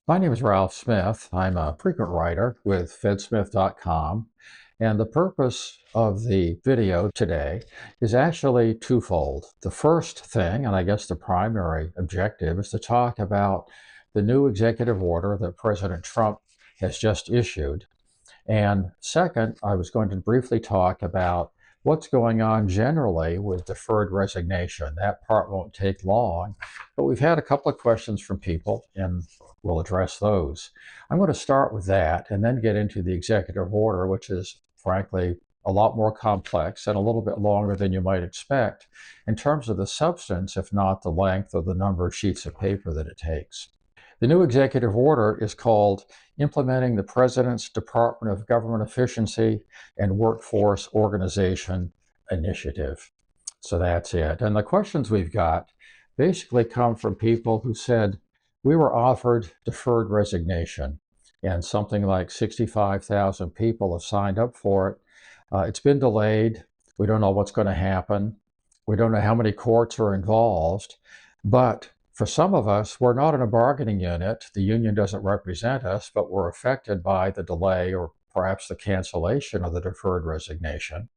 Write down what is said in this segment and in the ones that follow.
My name is Ralph Smith. I'm a frequent writer with fedsmith.com, and the purpose of the video today is actually twofold. The first thing, and I guess the primary objective, is to talk about the new executive order that President Trump has just issued. And second, I was going to briefly talk about what's going on generally with deferred resignation. That part won't take long, but we've had a couple of questions from people, and we'll address those. I'm going to start with that and then get into the executive order, which is frankly a lot more complex and a little bit longer than you might expect in terms of the substance, if not the length or the number of sheets of paper that it takes. The new executive order is called Implementing the President's Department of Government Efficiency and Workforce Organization Initiative. So that's it. And the questions we've got basically come from people who said, we were offered deferred resignation, and something like 65,000 people have signed up for it. It's been delayed. We don't know what's going to happen. We don't know how many courts are involved. But for some of us, we're not in a bargaining unit. The union doesn't represent us, but we're affected by the delay or perhaps the cancellation of the deferred resignation.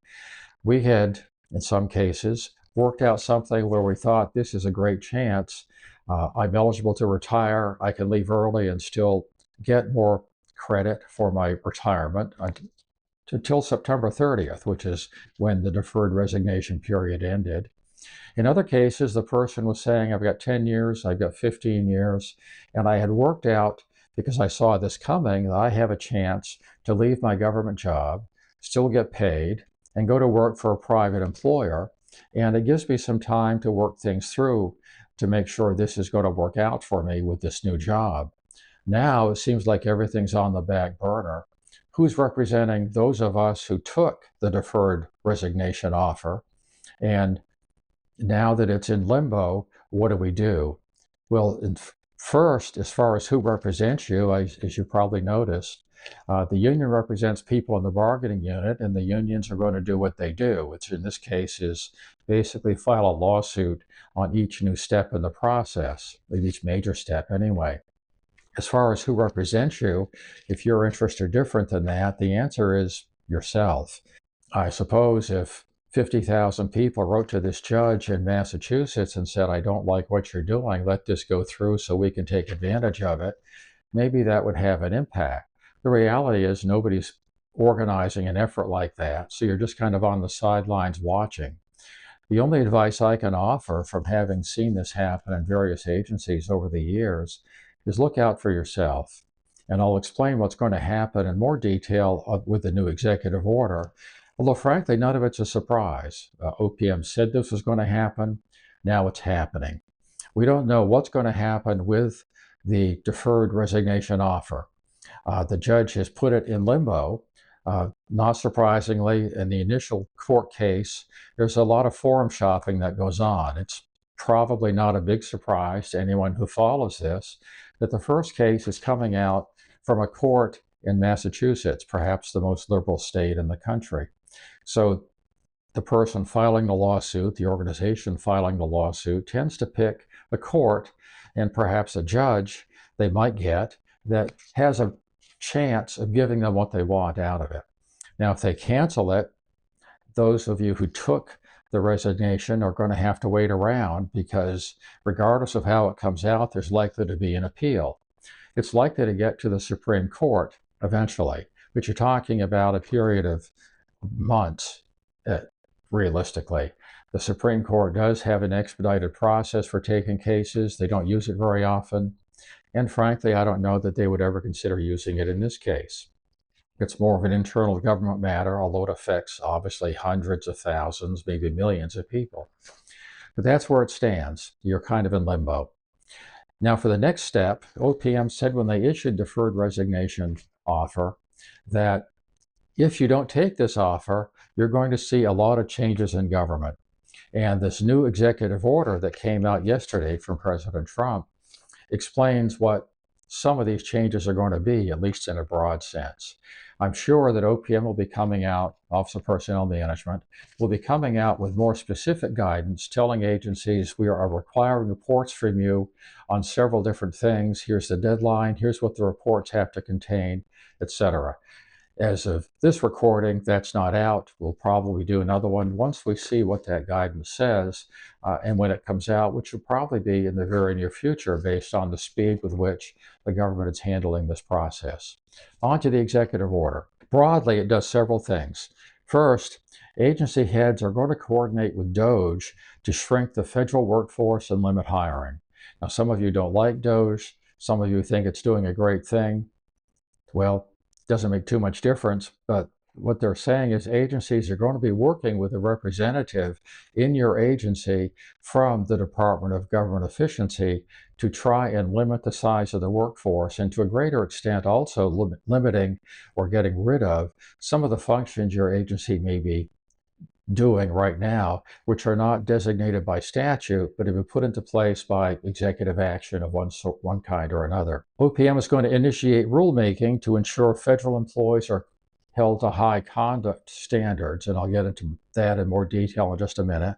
We had, in some cases, worked out something where we thought this is a great chance. I'm eligible to retire. I can leave early and still get more credit for my retirement until September 30th, which is when the deferred resignation period ended. In other cases, the person was saying, I've got 10 years, I've got 15 years, and I had worked out, because I saw this coming, that I have a chance to leave my government job, still get paid, and go to work for a private employer. And it gives me some time to work things through to make sure this is going to work out for me with this new job. Now it seems like everything's on the back burner. Who's representing those of us who took the deferred resignation offer? And now that it's in limbo, what do? Well, first, as far as who represents you, as you probably noticed, the union represents people in the bargaining unit, and the unions are going to do what they do, which in this case is basically file a lawsuit on each new step in the process, each major step anyway. As far as who represents you, if your interests are different than that, the answer is yourself. I suppose if 50,000 people wrote to this judge in Massachusetts and said, I don't like what you're doing, let this go through so we can take advantage of it, maybe that would have an impact. The reality is nobody's organizing an effort like that, so you're just kind of on the sidelines watching. The only advice I can offer from having seen this happen in various agencies over the years is look out for yourself. And I'll explain what's going to happen in more detail with the new executive order. Although, frankly, none of it's a surprise. OPM said this was going to happen. Now it's happening. We don't know what's going to happen with the deferred resignation offer. The judge has put it in limbo. Not surprisingly, in the initial court case, there's a lot of forum shopping that goes on. It's probably not a big surprise to anyone who follows this that the first case is coming out from a court in Massachusetts, perhaps the most liberal state in the country. So the person filing the lawsuit, the organization filing the lawsuit, tends to pick a court and perhaps a judge they might get that has a chance of giving them what they want out of it. Now, if they cancel it, those of you who took the resignation are going to have to wait around because regardless of how it comes out, there's likely to be an appeal. It's likely to get to the Supreme Court eventually, but you're talking about a period of months, realistically. The Supreme Court does have an expedited process for taking cases. They don't use it very often. And frankly, I don't know that they would ever consider using it in this case. It's more of an internal government matter, although it affects obviously hundreds of thousands, maybe millions of people. But that's where it stands. You're kind of in limbo. Now, for the next step, OPM said when they issued deferred resignation offer that if you don't take this offer, you're going to see a lot of changes in government. And this new executive order that came out yesterday from President Trump explains what some of these changes are going to be, at least in a broad sense. I'm sure that OPM will be coming out, Office of Personnel Management, will be coming out with more specific guidance telling agencies we are requiring reports from you on several different things. Here's the deadline, here's what the reports have to contain, etc. As of this recording, that's not out. We'll probably do another one once we see what that guidance says and when it comes out, which will probably be in the very near future based on the speed with which the government is handling this process. On to the executive order. Broadly, it does several things. First, agency heads are going to coordinate with DOGE to shrink the federal workforce and limit hiring. Now, some of you don't like DOGE. Some of you think it's doing a great thing. Well, doesn't make too much difference, but what they're saying is agencies are going to be working with a representative in your agency from the Department of Government Efficiency to try and limit the size of the workforce, and to a greater extent also limiting or getting rid of some of the functions your agency may be doing right now, which are not designated by statute, but have been put into place by executive action of one kind or another. OPM is going to initiate rulemaking to ensure federal employees are held to high conduct standards, and I'll get into that in more detail in just a minute.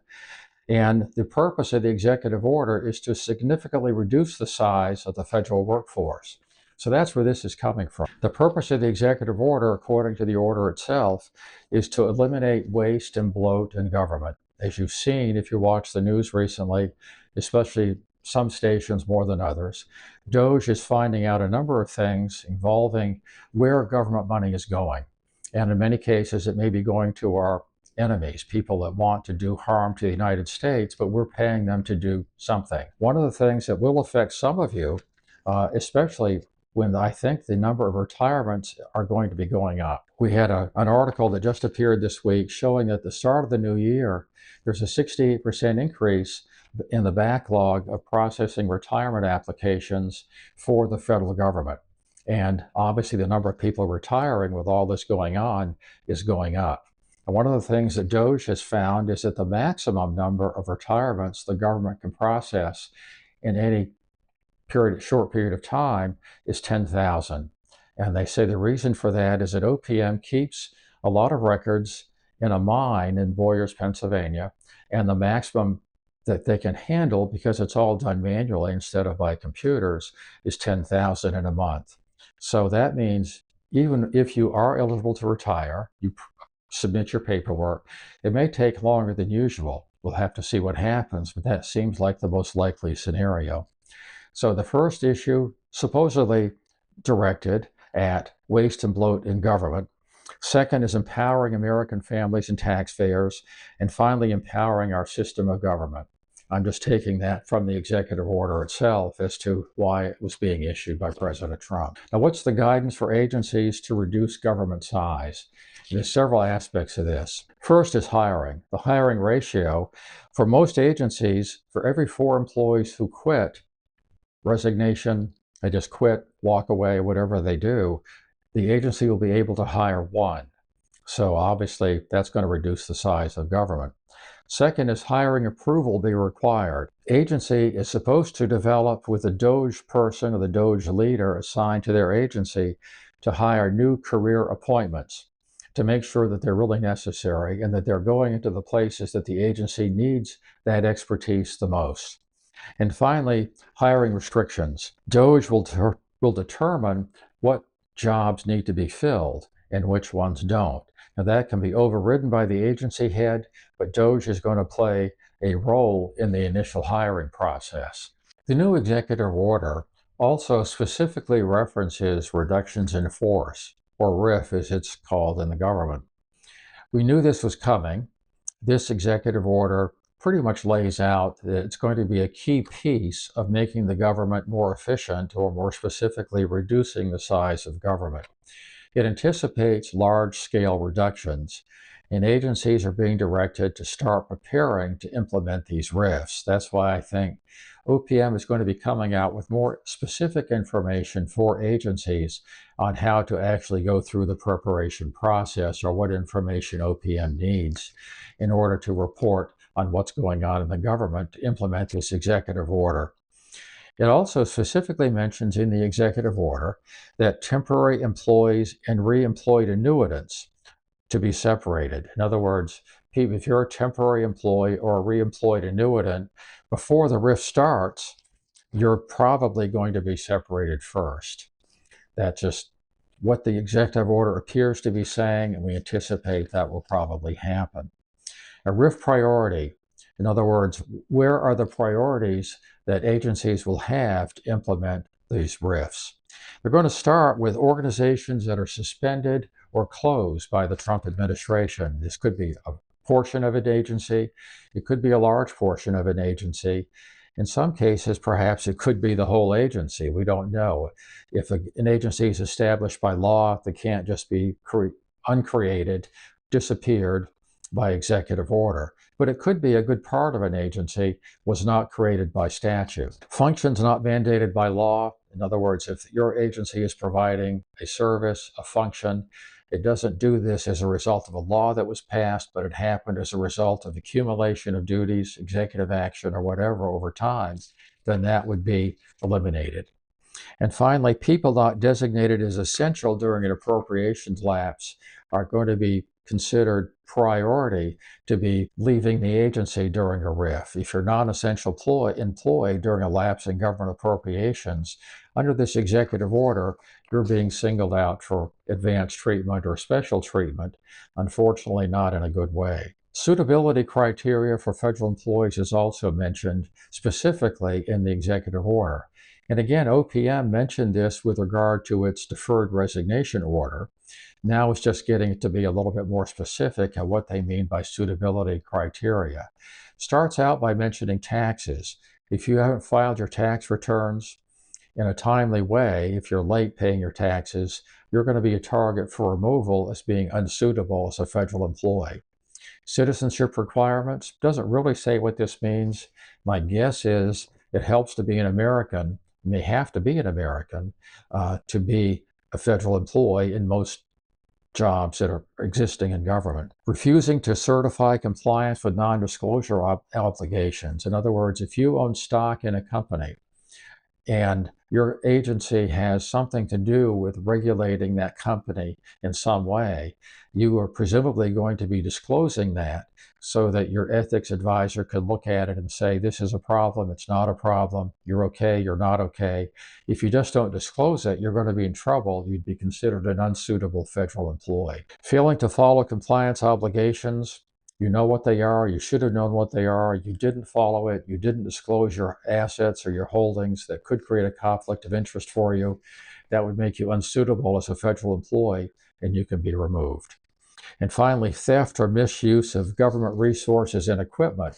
And the purpose of the executive order is to significantly reduce the size of the federal workforce. So that's where this is coming from. The purpose of the executive order, according to the order itself, is to eliminate waste and bloat in government. As you've seen, if you watch the news recently, especially some stations more than others, DOGE is finding out a number of things involving where government money is going. And in many cases, it may be going to our enemies, people that want to do harm to the United States, but we're paying them to do something. One of the things that will affect some of you, especially when I think the number of retirements are going to be going up. We had an article that just appeared this week showing that at the start of the new year, there's a 68% increase in the backlog of processing retirement applications for the federal government. And obviously the number of people retiring with all this going on is going up. And one of the things that DOGE has found is that the maximum number of retirements the government can process in any short period of time is 10,000. And they say the reason for that is that OPM keeps a lot of records in a mine in Boyers, Pennsylvania, and the maximum that they can handle, because it's all done manually instead of by computers, is 10,000 in a month. So that means even if you are eligible to retire, you submit your paperwork. It may take longer than usual. We'll have to see what happens, but that seems like the most likely scenario. So the first issue, supposedly directed at waste and bloat in government. Second is empowering American families and taxpayers. And finally, empowering our system of government. I'm just taking that from the executive order itself as to why it was being issued by President Trump. Now, what's the guidance for agencies to reduce government size? There's several aspects of this. First is hiring. The hiring ratio for most agencies, for every 4 employees who quit, resignation, they just quit, walk away, whatever they do, the agency will be able to hire 1. So obviously that's going to reduce the size of government. Second is hiring approval be required. Agency is supposed to develop with the DOGE person or the DOGE leader assigned to their agency to hire new career appointments to make sure that they're really necessary and that they're going into the places that the agency needs that expertise the most. And finally, hiring restrictions. DOGE will determine what jobs need to be filled and which ones don't. Now that can be overridden by the agency head, but DOGE is going to play a role in the initial hiring process. The new executive order also specifically references reductions in force, or RIF as it's called in the government. We knew this was coming. This executive order pretty much lays out that it's going to be a key piece of making the government more efficient, or more specifically, reducing the size of government. It anticipates large-scale reductions, and agencies are being directed to start preparing to implement these RIFs. That's why I think OPM is going to be coming out with more specific information for agencies on how to actually go through the preparation process, or what information OPM needs in order to report on what's going on in the government to implement this executive order. It also specifically mentions in the executive order that temporary employees and re-employed annuitants to be separated. In other words, if you're a temporary employee or a re-employed annuitant, before the RIF starts, you're probably going to be separated first. That's just what the executive order appears to be saying, and we anticipate that will probably happen. A RIF priority, in other words, where are the priorities that agencies will have to implement these RIFs? They're going to start with organizations that are suspended or closed by the Trump administration. This could be a portion of an agency. It could be a large portion of an agency. In some cases, perhaps it could be the whole agency. We don't know. If an agency is established by law, they can't just be uncreated, disappeared by executive order. But it could be a good part of an agency was not created by statute. Functions not mandated by law. In other words, if your agency is providing a service, a function, it doesn't do this as a result of a law that was passed, but it happened as a result of accumulation of duties, executive action, or whatever over time, then that would be eliminated. And finally, people not designated as essential during an appropriations lapse are going to be considered priority to be leaving the agency during a RIF. If you're non-essential employed during a lapse in government appropriations, under this executive order, you're being singled out for advanced treatment or special treatment, unfortunately not in a good way. Suitability criteria for federal employees is also mentioned specifically in the executive order. And again, OPM mentioned this with regard to its deferred resignation order. Now it's just getting to be a little bit more specific at what they mean by suitability criteria. Starts out by mentioning taxes. If you haven't filed your tax returns in a timely way, if you're late paying your taxes, you're going to be a target for removal as being unsuitable as a federal employee. Citizenship requirements doesn't really say what this means. My guess is it helps to be an American. You may have to be an American to be a federal employee in most jobs that are existing in government. Refusing to certify compliance with non-disclosure obligations. In other words, if you own stock in a company and your agency has something to do with regulating that company in some way, you are presumably going to be disclosing that so that your ethics advisor could look at it and say, this is a problem, it's not a problem, you're okay, you're not okay. If you just don't disclose it, you're going to be in trouble. You'd be considered an unsuitable federal employee. Failing to follow compliance obligations, you know what they are, you should have known what they are, you didn't follow it, you didn't disclose your assets or your holdings that could create a conflict of interest for you, that would make you unsuitable as a federal employee and you can be removed. And finally, theft or misuse of government resources and equipment.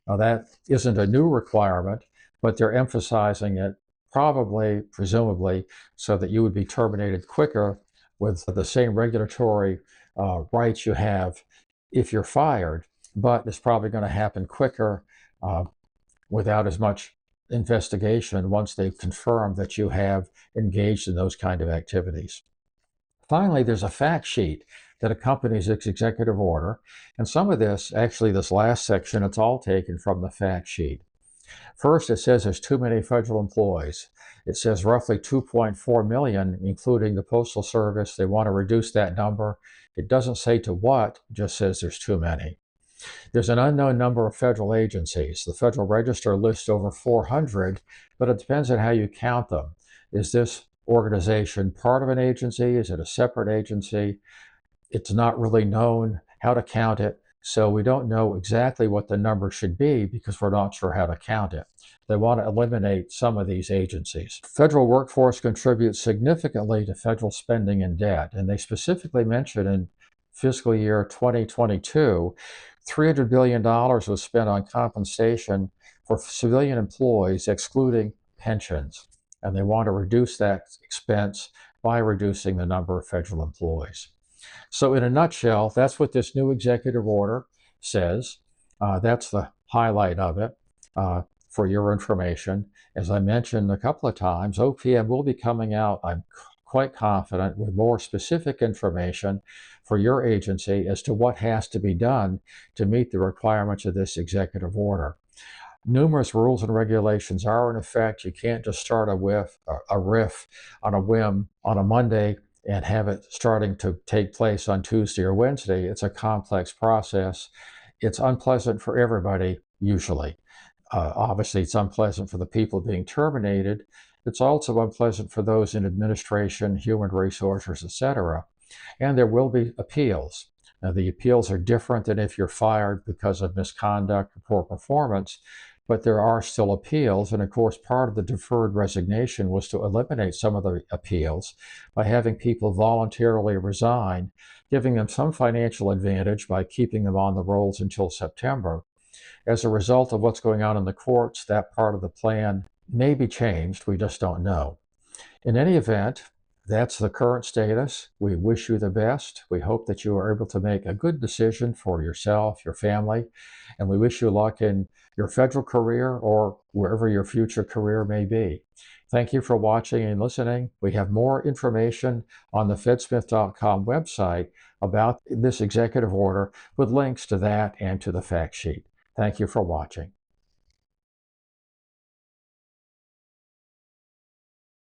Now that isn't a new requirement, but they're emphasizing it probably, presumably, so that you would be terminated quicker with the same regulatory rights you have if you're fired, but it's probably going to happen quicker without as much investigation once they've confirmed that you have engaged in those kind of activities. Finally, there's a fact sheet that accompanies this executive order, and some of this, actually this last section, it's all taken from the fact sheet. First, it says there's too many federal employees. It says roughly 2.4 million, including the Postal Service. They want to reduce that number. It doesn't say to what, it just says there's too many. There's an unknown number of federal agencies. The Federal Register lists over 400, but it depends on how you count them. Is this organization part of an agency? Is it a separate agency? It's not really known how to count it, so we don't know exactly what the number should be because we're not sure how to count it. They want to eliminate some of these agencies. Federal workforce contributes significantly to federal spending and debt, and they specifically mention in fiscal year 2022, $300 billion was spent on compensation for civilian employees, excluding pensions, and they want to reduce that expense by reducing the number of federal employees. So in a nutshell, that's what this new executive order says. That's the highlight of it for your information. As I mentioned a couple of times, OPM will be coming out, I'm quite confident, with more specific information for your agency as to what has to be done to meet the requirements of this executive order. Numerous rules and regulations are in effect. You can't just start a RIF on a whim on a Monday and have it starting to take place on Tuesday or Wednesday. It's a complex process. It's unpleasant for everybody, usually. Obviously, it's unpleasant for the people being terminated. It's also unpleasant for those in administration, human resources, etc. And there will be appeals. Now, the appeals are different than if you're fired because of misconduct or poor performance, but there are still appeals. And of course, part of the deferred resignation was to eliminate some of the appeals by having people voluntarily resign, giving them some financial advantage by keeping them on the rolls until September. As a result of what's going on in the courts, that part of the plan may be changed. We just don't know. In any event, that's the current status. We wish you the best. We hope that you are able to make a good decision for yourself, your family, and we wish you luck in your federal career or wherever your future career may be. Thank you for watching and listening. We have more information on the fedsmith.com website about this executive order with links to that and to the fact sheet. Thank you for watching.